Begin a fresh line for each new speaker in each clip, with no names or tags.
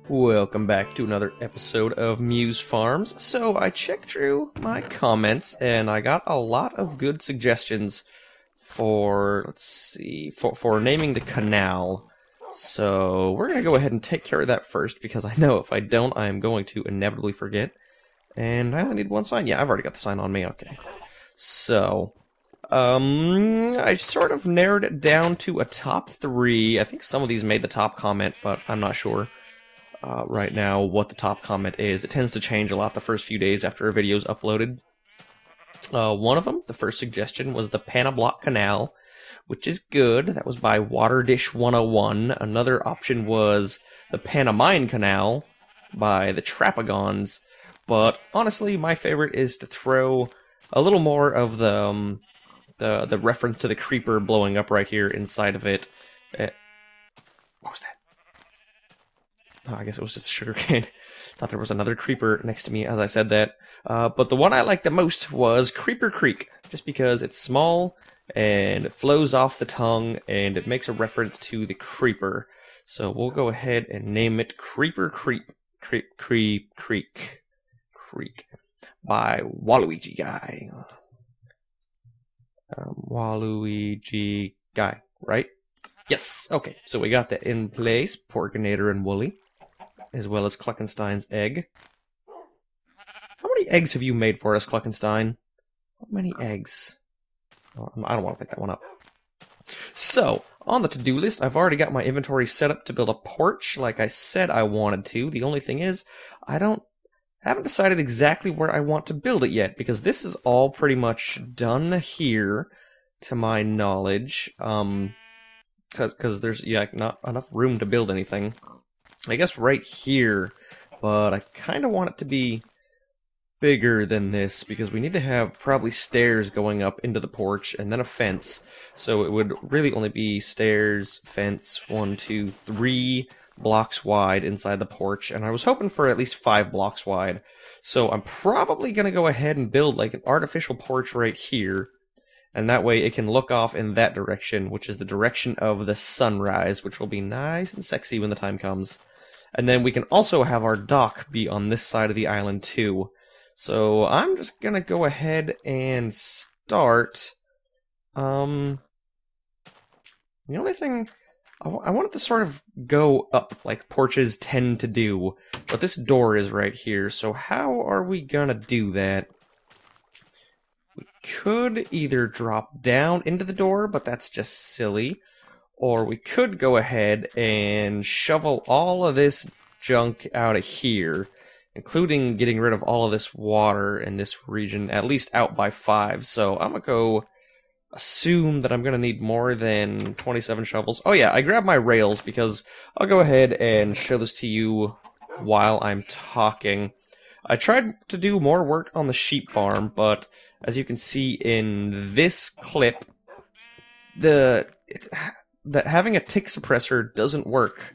Welcome back to another episode of Muse Farms. So I checked through my comments and I got a lot of good suggestions for, let's see, for naming the canal. So we're going to go ahead and take care of that first because I know if I don't, I am going to inevitably forget. And I only need one sign. Yeah, I've already got the sign on me. Okay. So, I sort of narrowed it down to a top 3. I think some of these made the top comment, but I'm not sure. Right now what the top comment is. It tends to change a lot the first few days after a video is uploaded. One of them, the first suggestion, was the Panablock Canal, which is good. That was by Waterdish 101. Another option was the Panamine Canal by the Trapagons. But honestly, my favorite is to throw a little more of the reference to the creeper blowing up right here inside of it. What was that? Oh, I guess it was just a sugarcane. Thought there was another creeper next to me as I said that. But the one I liked the most was Creeper Creek, just because it's small and it flows off the tongue and it makes a reference to the creeper. So we'll go ahead and name it Creeper Creek. Creek by Waluigi Guy. Waluigi Guy, right? Yes. Okay. So we got that in place. Porkinator and Wooly, as well as Cluckenstein's egg. How many eggs have you made for us, Cluckenstein? How many eggs? Oh, I don't want to pick that one up. So, on the to-do list, I've already got my inventory set up to build a porch like I said I wanted to. The only thing is, I haven't decided exactly where I want to build it yet, because this is all pretty much done here, to my knowledge. Because there's not enough room to build anything. I guess right here, but I kind of want it to be bigger than this because we need to have probably stairs going up into the porch and then a fence. So it would really only be stairs, fence, 1, 2, 3 blocks wide inside the porch, and I was hoping for at least 5 blocks wide. So I'm probably going to go ahead and build like an artificial porch right here. And that way it can look off in that direction, which is the direction of the sunrise, which will be nice and sexy when the time comes. And then we can also have our dock be on this side of the island too. So I'm just gonna go ahead and start. The only thing, I want it to sort of go up like porches tend to do, but this door is right here, so how are we gonna do that? We could either drop down into the door, but that's just silly. Or we could go ahead and shovel all of this junk out of here, including getting rid of all of this water in this region, at least out by 5. So I'm going to go assume that I'm going to need more than 27 shovels. Oh yeah, I grabbed my rails because I'll go ahead and show this to you while I'm talking. I tried to do more work on the sheep farm, but as you can see in this clip, that having a tick suppressor doesn't work.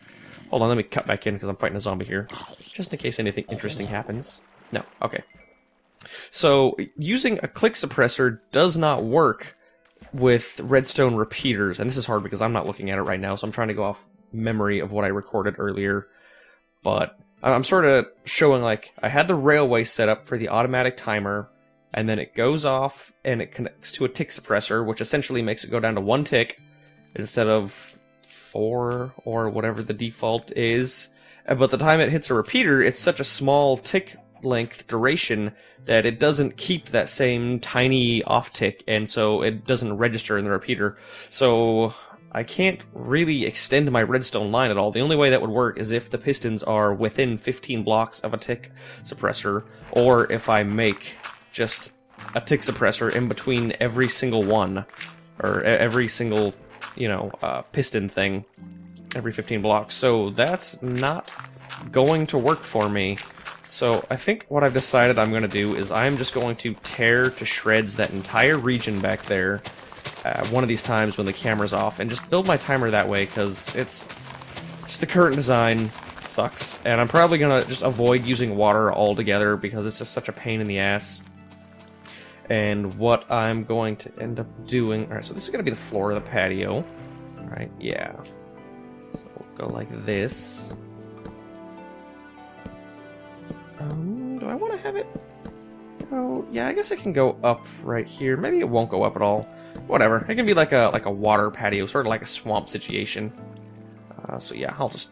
Hold on, let me cut back in because I'm fighting a zombie here, just in case anything interesting happens. No, okay. So using a click suppressor does not work with redstone repeaters, and this is hard because I'm not looking at it right now, so I'm trying to go off memory of what I recorded earlier. But I'm sort of showing, like, I had the railway set up for the automatic timer, and then it goes off, and it connects to a tick suppressor, which essentially makes it go down to 1 tick, instead of 4, or whatever the default is. But the time it hits a repeater, it's such a small tick length duration that it doesn't keep that same tiny off tick, and so it doesn't register in the repeater. So I can't really extend my redstone line at all. The only way that would work is if the pistons are within 15 blocks of a tick suppressor, or if I make just a tick suppressor in between every single one, or every single, piston thing every 15 blocks. So that's not going to work for me. So I think what I've decided I'm going to do is I'm just going to tear to shreds that entire region back there one of these times when the camera's off, and just build my timer that way, because it's just the current design sucks, and I'm probably gonna just avoid using water altogether because it's just such a pain in the ass. And what I'm going to end up doing, alright, so this is gonna be the floor of the patio. Alright, yeah. So we'll go like this. I want to have it go... Yeah, I guess it can go up right here. Maybe it won't go up at all. Whatever. It can be like a water patio, sort of like a swamp situation. So yeah, I'll just,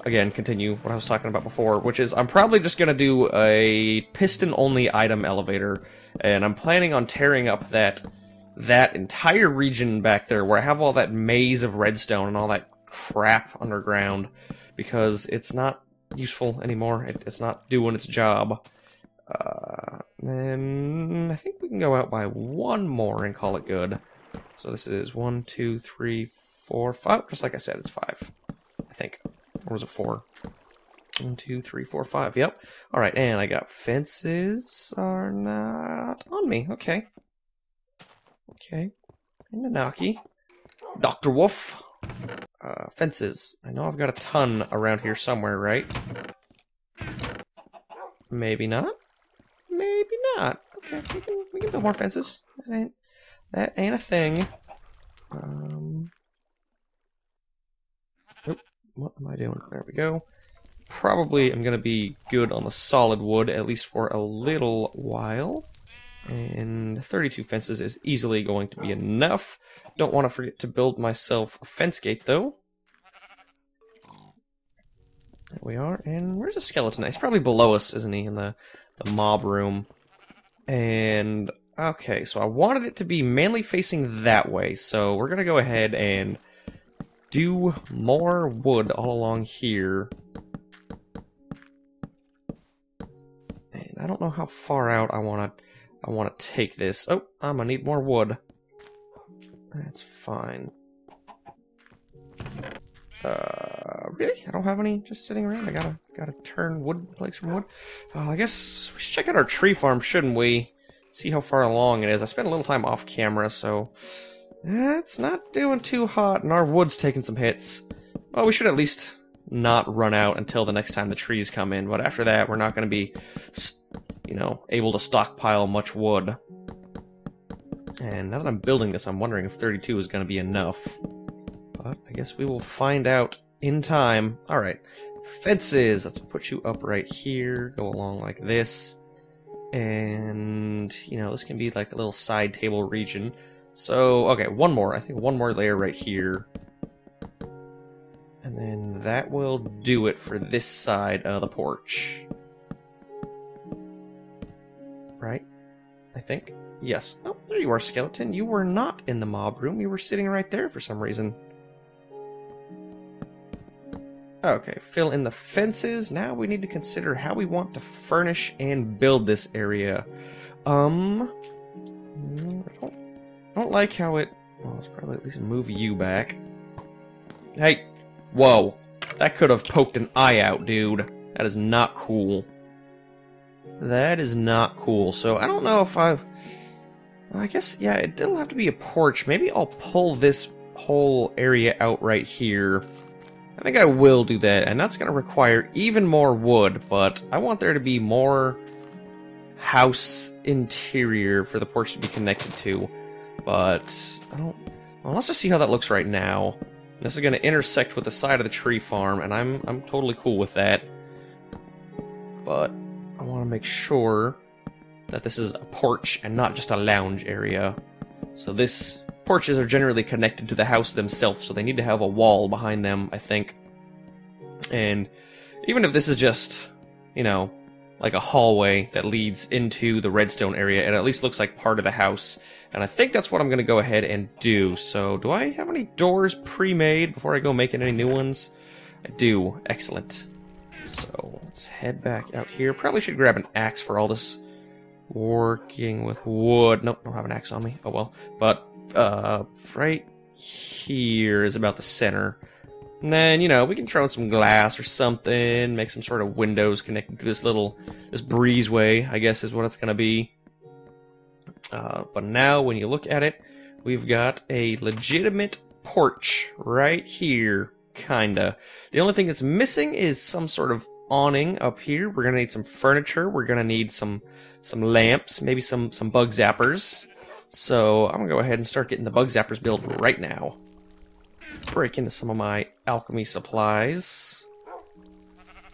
again, continue what I was talking about before, which is I'm probably just going to do a piston-only item elevator, and I'm planning on tearing up that entire region back there where I have all that maze of redstone and all that crap underground, because it's not useful anymore. It's not doing its job. Then I think we can go out by one more and call it good. So this is 1, 2, 3, 4, 5. Just like I said, it's 5. I think. Or was it 4? 1, 2, 3, 4, 5. Yep. Alright, and I got fences are not on me. Okay. Okay. And Nanaki. Dr. Wolf. Fences. I know I've got a ton around here somewhere, right? Maybe not. Maybe not. Okay, we can build more fences. That ain't a thing. Oop, what am I doing? There we go. Probably I'm gonna be good on the solid wood, at least for a little while. And 32 fences is easily going to be enough. Don't want to forget to build myself a fence gate, though. There we are. And where's the skeleton? He's probably below us, isn't he, in the mob room. And, okay, so I wanted it to be mainly facing that way. So we're going to go ahead and do more wood all along here. And I don't know how far out I want to take this. Oh, I'm gonna need more wood. That's fine. Really? I don't have any just sitting around. I gotta turn wood planks from wood. I guess we should check out our tree farm, shouldn't we? See how far along it is. I spent a little time off camera, so it's not doing too hot, and our wood's taking some hits. Well, we should at least not run out until the next time the trees come in, but after that, we're not going to be, you know, able to stockpile much wood. And now that I'm building this, I'm wondering if 32 is going to be enough. But I guess we will find out in time. Alright, fences! Let's put you up right here, go along like this. And, you know, this can be like a little side table region. So, okay, one more. I think one more layer right here. And then that will do it for this side of the porch. Right? I think. Yes. Oh, there you are, skeleton. You were not in the mob room. You were sitting right there for some reason. Okay, fill in the fences. Now we need to consider how we want to furnish and build this area. I don't like how it... Well, let's probably at least move you back. Hey! Whoa. That could have poked an eye out, dude. That is not cool. That is not cool. So, I don't know if I've... I guess, yeah, it'll have to be a porch. Maybe I'll pull this whole area out right here. I think I will do that, and that's going to require even more wood, but I want there to be more house interior for the porch to be connected to. But, I don't... Well, let's just see how that looks right now. This is going to intersect with the side of the tree farm, and I'm totally cool with that. But I want to make sure that this is a porch and not just a lounge area. So this... Porches are generally connected to the house themselves, so they need to have a wall behind them, I think. And even if this is just, you know, like a hallway that leads into the redstone area, it at least looks like part of the house. And I think that's what I'm going to go ahead and do. So, do I have any doors pre-made before I go making any new ones? I do. Excellent. So, let's head back out here. Probably should grab an axe for all this working with wood. Nope, don't have an axe on me. Oh well. But... right here is about the center. And then, you know, we can throw in some glass or something, make some sort of windows connected to this breezeway, I guess is what it's going to be. But now, when you look at it, we've got a legitimate porch right here, kinda. The only thing that's missing is some sort of awning up here. We're going to need some furniture. We're going to need some lamps, maybe some bug zappers. So, I'm going to go ahead and start getting the bug zappers built right now. Break into some of my alchemy supplies.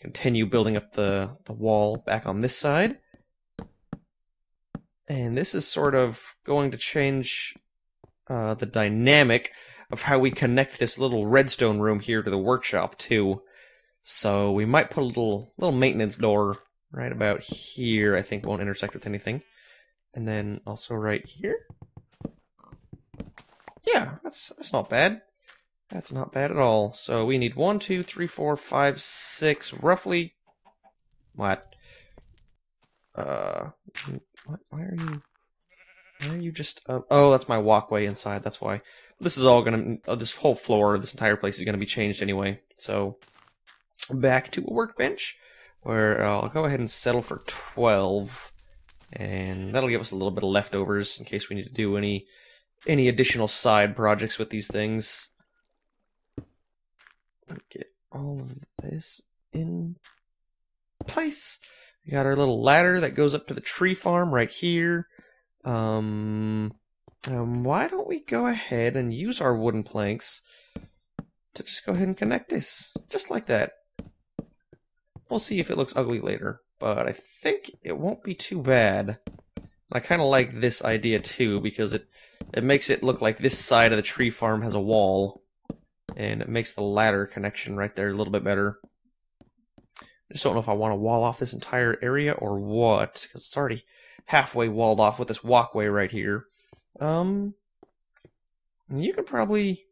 continue building up the wall back on this side. And this is sort of going to change the dynamic of how we connect this little redstone room here to the workshop too. So we might put a little maintenance door right about here. I think won't intersect with anything. And then also right here. Yeah, that's not bad. That's not bad at all. So we need 1, 2, 3, 4, 5, 6, roughly. What? What? Why are you just? Oh, that's my walkway inside. That's why. This is all gonna. This whole floor, this entire place is gonna be changed anyway. So back to a workbench, where I'll go ahead and settle for 12, and that'll give us a little bit of leftovers in case we need to do any additional side projects with these things. Get all of this in place. We got our little ladder that goes up to the tree farm right here. Why don't we go ahead and use our wooden planks to just go ahead and connect this, just like that. We'll see if it looks ugly later, but I think it won't be too bad. I kind of like this idea too, because it makes it look like this side of the tree farm has a wall, and it makes the ladder connection right there a little bit better. I just don't know if I want to wall off this entire area or what, because it's already halfway walled off with this walkway right here. You could probably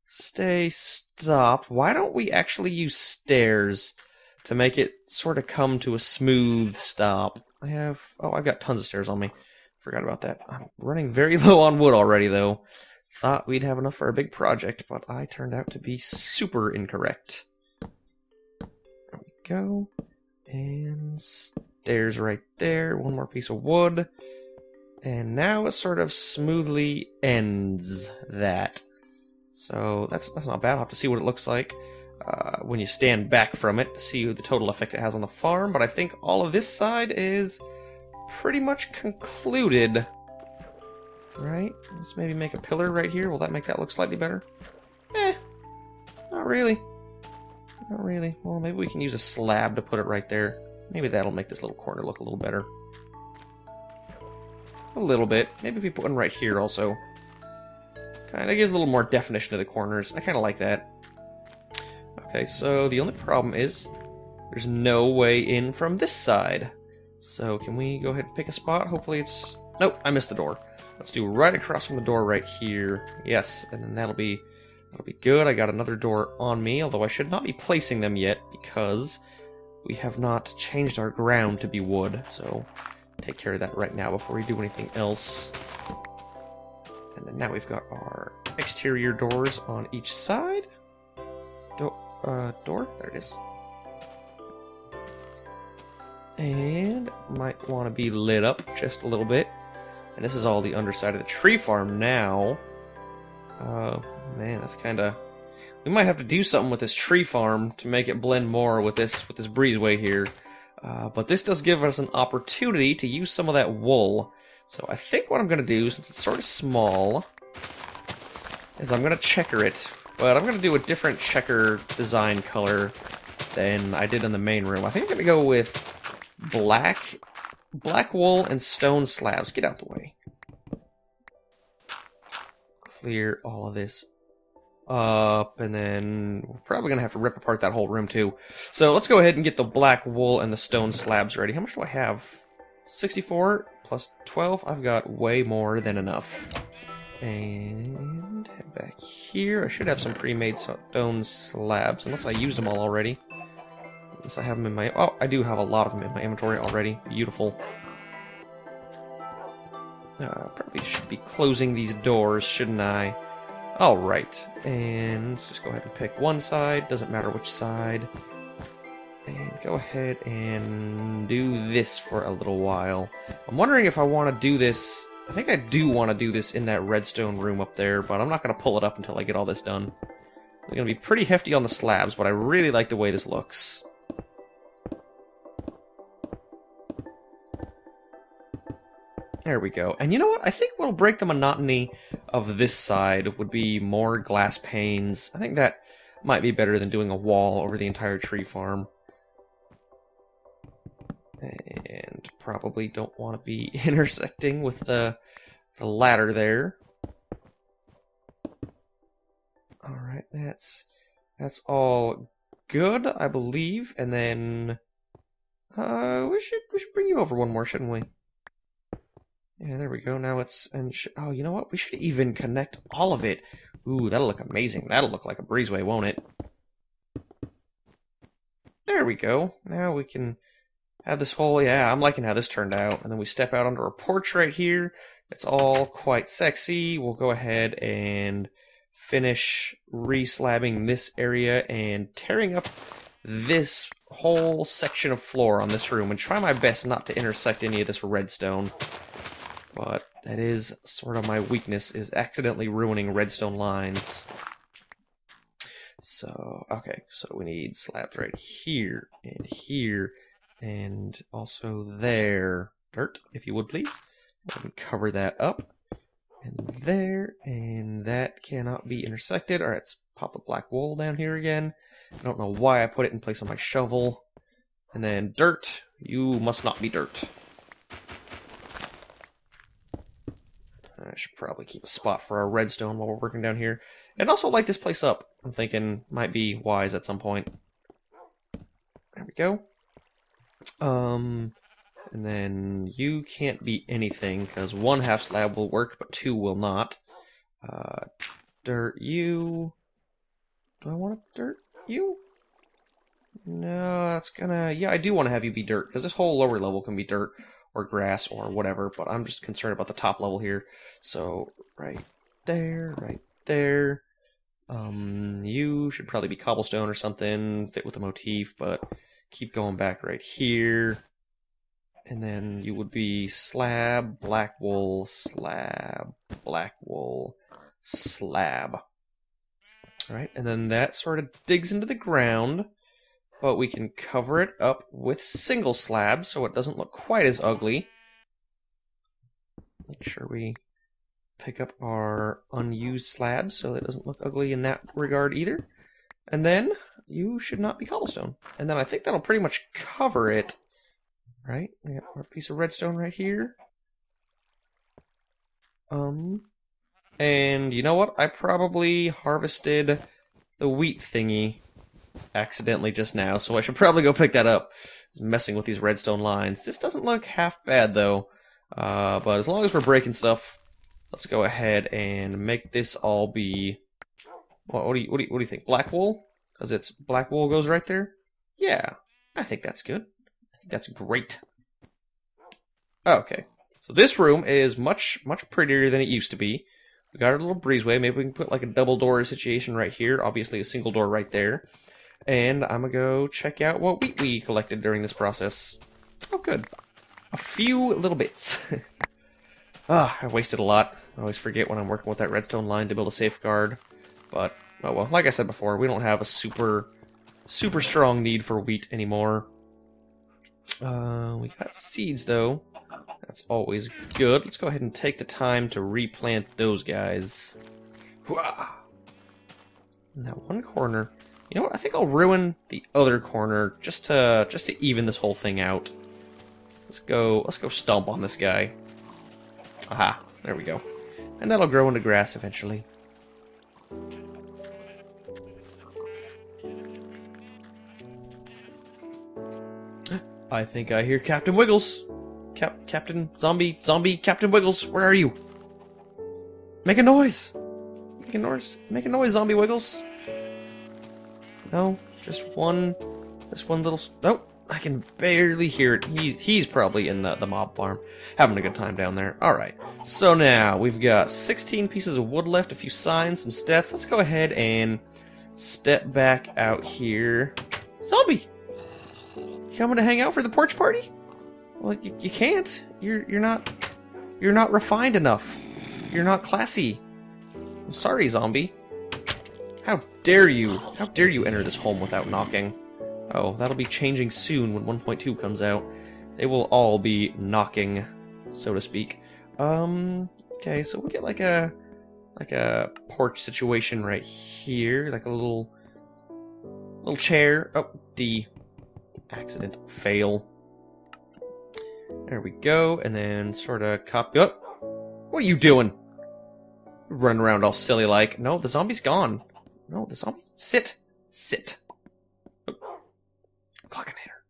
stay stopped. Why don't we actually use stairs to make it sort of come to a smooth stop? I've got tons of stairs on me. Forgot about that. I'm running very low on wood already, though. Thought we'd have enough for a big project, but I turned out to be super incorrect. There we go. And stairs right there. One more piece of wood. And now it sort of smoothly ends that. So that's not bad. I'll have to see what it looks like when you stand back from it to see the total effect it has on the farm. But I think all of this side is pretty much concluded. Right? Let's maybe make a pillar right here. Will that make that look slightly better? Not really. Not really. Well, maybe we can use a slab to put it right there. Maybe that'll make this little corner look a little better. A little bit. Maybe if we put one right here also. Kind of gives a little more definition to the corners. I kind of like that. Okay, so the only problem is there's no way in from this side. So can we go ahead and pick a spot? Hopefully it's... Nope, I missed the door. Let's do right across from the door right here. Yes, and then that'll be good. I got another door on me, although I should not be placing them yet because we have not changed our ground to be wood. So take care of that right now before we do anything else. And then now we've got our exterior doors on each side. Door? There it is. And might want to be lit up just a little bit. And this is all the underside of the tree farm now. Man, that's kind of... We might have to do something with this tree farm to make it blend more with this breezeway here. But this does give us an opportunity to use some of that wool. So I think what I'm going to do, since it's sort of small, is I'm going to checker it. But I'm going to do a different checker design color than I did in the main room. I think I'm going to go with black wool and stone slabs. Get out the way. Clear all of this up, and then we're probably going to have to rip apart that whole room too. So let's go ahead and get the black wool and the stone slabs ready. How much do I have? 64 plus 12. I've got way more than enough. And head back here. I should have some pre-made stone slabs, unless I used them all already. Unless I have them in my... Oh, I do have a lot of them in my inventory already. Beautiful. Probably should be closing these doors, shouldn't I? Alright, and let's just go ahead and pick one side. Doesn't matter which side. And go ahead and do this for a little while. I'm wondering if I want to do this... I think I do want to do this in that redstone room up there, but I'm not going to pull it up until I get all this done. It's going to be pretty hefty on the slabs, but I really like the way this looks. There we go. And you know what? I think what'll break the monotony of this side would be more glass panes. I think that might be better than doing a wall over the entire tree farm. And probably don't want to be intersecting with the ladder there. Alright, that's all good, I believe. And then we should bring you over one more, shouldn't we? Yeah, there we go. Now it's oh, you know what? We should even connect all of it. Ooh, that'll look amazing. That'll look like a breezeway, won't it? There we go. Now we can have this whole, yeah, I'm liking how this turned out. And then we step out onto our porch right here. It's all quite sexy. We'll go ahead and finish re-slabbing this area and tearing up this whole section of floor on this room and try my best not to intersect any of this redstone. But that is sort of my weakness, is accidentally ruining redstone lines. So, okay, so we need slabs right here, and also there. Dirt, if you would please. Let me cover that up. And there, and that cannot be intersected. Alright, let's pop the black wool down here again. I don't know why I put it in place of my shovel. And then dirt, you must not be dirt. I should probably keep a spot for our redstone while we're working down here. And also light this place up. I'm thinking might be wise at some point. There we go. And then you can't be anything, because 1/2 slab will work, but 2 will not. Dirt you. Do I want to dirt you? No, that's gonna... Yeah, I do want to have you be dirt, because this whole lower level can be dirt or grass or whatever, but I'm just concerned about the top level here. So, right there, right there. You should probably be cobblestone or something, fit with the motif, but keep going back right here. And then you would be slab, black wool, slab, black wool, slab. Alright, and then that sort of digs into the ground, but we can cover it up with single slabs so it doesn't look quite as ugly. Make sure we pick up our unused slabs so it doesn't look ugly in that regard either. And then you should not be cobblestone. And then I think that'll pretty much cover it. Right? We got our piece of redstone right here. And you know what? I probably harvested the wheat thingy accidentally just now, so I should probably go pick that up. Just messing with these redstone lines. This doesn't look half bad though. But as long as we're breaking stuff, let's go ahead and make this all be... What do you think? Black wool? Because it's black wool goes right there? Yeah, I think that's good. I think that's great. Okay, so this room is much prettier than it used to be. We got our little breezeway. Maybe we can put like a double door situation right here. Obviously a single door right there. And I'm gonna go check out what wheat we collected during this process. Oh, good. A few little bits. I wasted a lot. I always forget when I'm working with that redstone line to build a safeguard. But, oh well, like I said before, we don't have a super strong need for wheat anymore. We got seeds, though. That's always good. Let's go ahead and take the time to replant those guys. Hooah! In that one corner... You know what? I think I'll ruin the other corner just to even this whole thing out. Let's go stomp on this guy. Aha, there we go. And that'll grow into grass eventually. I think I hear Captain Wiggles. Captain Zombie, Captain Wiggles, where are you? Make a noise! Make a noise, Zombie Wiggles! No, just one little... Oh, I can barely hear it. He's probably in the mob farm, having a good time down there. Alright, so now we've got 16 pieces of wood left, a few signs, some steps. Let's go ahead and step back out here. Zombie! You coming to hang out for the porch party? Well, you can't. You're not refined enough. You're not classy. I'm sorry, zombie. How dare you? How dare you enter this home without knocking? Oh, that'll be changing soon when 1.2 comes out. They will all be knocking, so to speak. Okay, so we get like a porch situation right here, like a little chair. Oh, D. Accident. Fail. There we go. And then sort of copy. Oh! What are you doing? Running around all silly like. No, the zombie's gone. No, the zombie. Sit. Sit. Oh. Clockinator.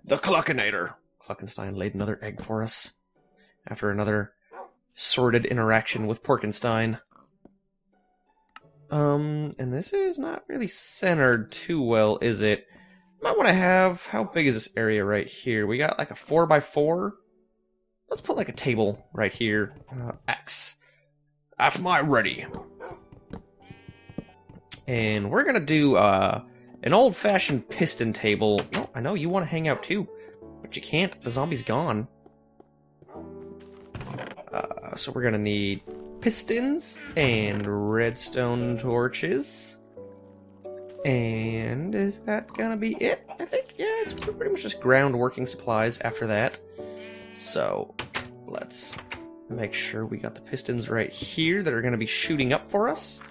The Clockinator. Clockenstein laid another egg for us. After another sordid interaction with Porkenstein. And this is not really centered too well, is it? Might want to have... How big is this area right here? We got like a 4x4? Let's put like a table right here. X. At my ready. And we're gonna do an old-fashioned piston table. No, I know you want to hang out too, but you can't. The zombie's gone. So we're gonna need pistons and redstone torches. And is that gonna be it? I think, yeah, it's pretty much just ground working supplies after that. So let's make sure we got the pistons right here that are gonna be shooting up for us.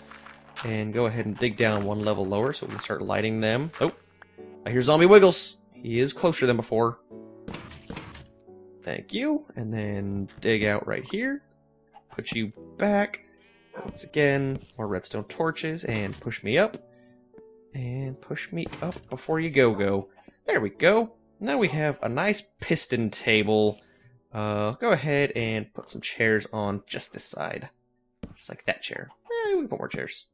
And go ahead and dig down one level lower so we can start lighting them. Oh, I hear Zombie Wiggles. He is closer than before. Thank you. And then dig out right here. Put you back. Once again, more redstone torches and push me up. And push me up before you go. There we go. Now we have a nice piston table. Go ahead and put some chairs on just this side. Just like that chair. We can put more chairs.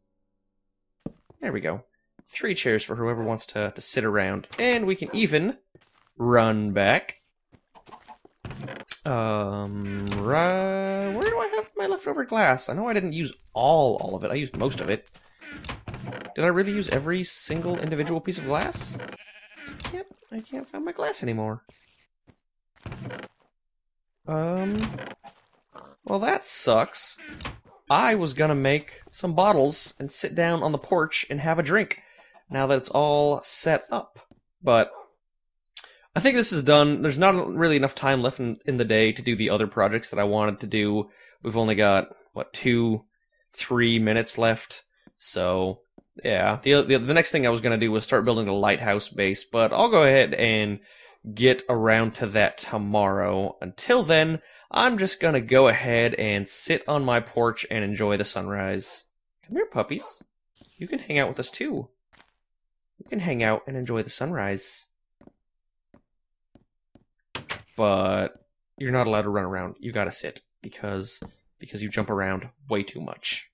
There we go. 3 chairs for whoever wants to sit around. And we can even run back. Right, where do I have my leftover glass? I know I didn't use all of it. I used most of it. Did I really use every single individual piece of glass? I can't find my glass anymore. Well, that sucks. I was gonna make some bottles and sit down on the porch and have a drink now that it's all set up. But I think this is done. There's not really enough time left in the day to do the other projects that I wanted to do. We've only got, what, 2-3 minutes left. So, yeah. The next thing I was going to do was start building the lighthouse base, but I'll go ahead and get around to that tomorrow. Until then, I'm just going to go ahead and sit on my porch and enjoy the sunrise. Come here, puppies. You can hang out with us, too. You can hang out and enjoy the sunrise. But you're not allowed to run around. You gotta sit because you jump around way too much.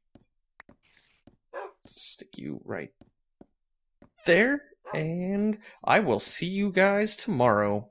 Stick you right there, and I will see you guys tomorrow.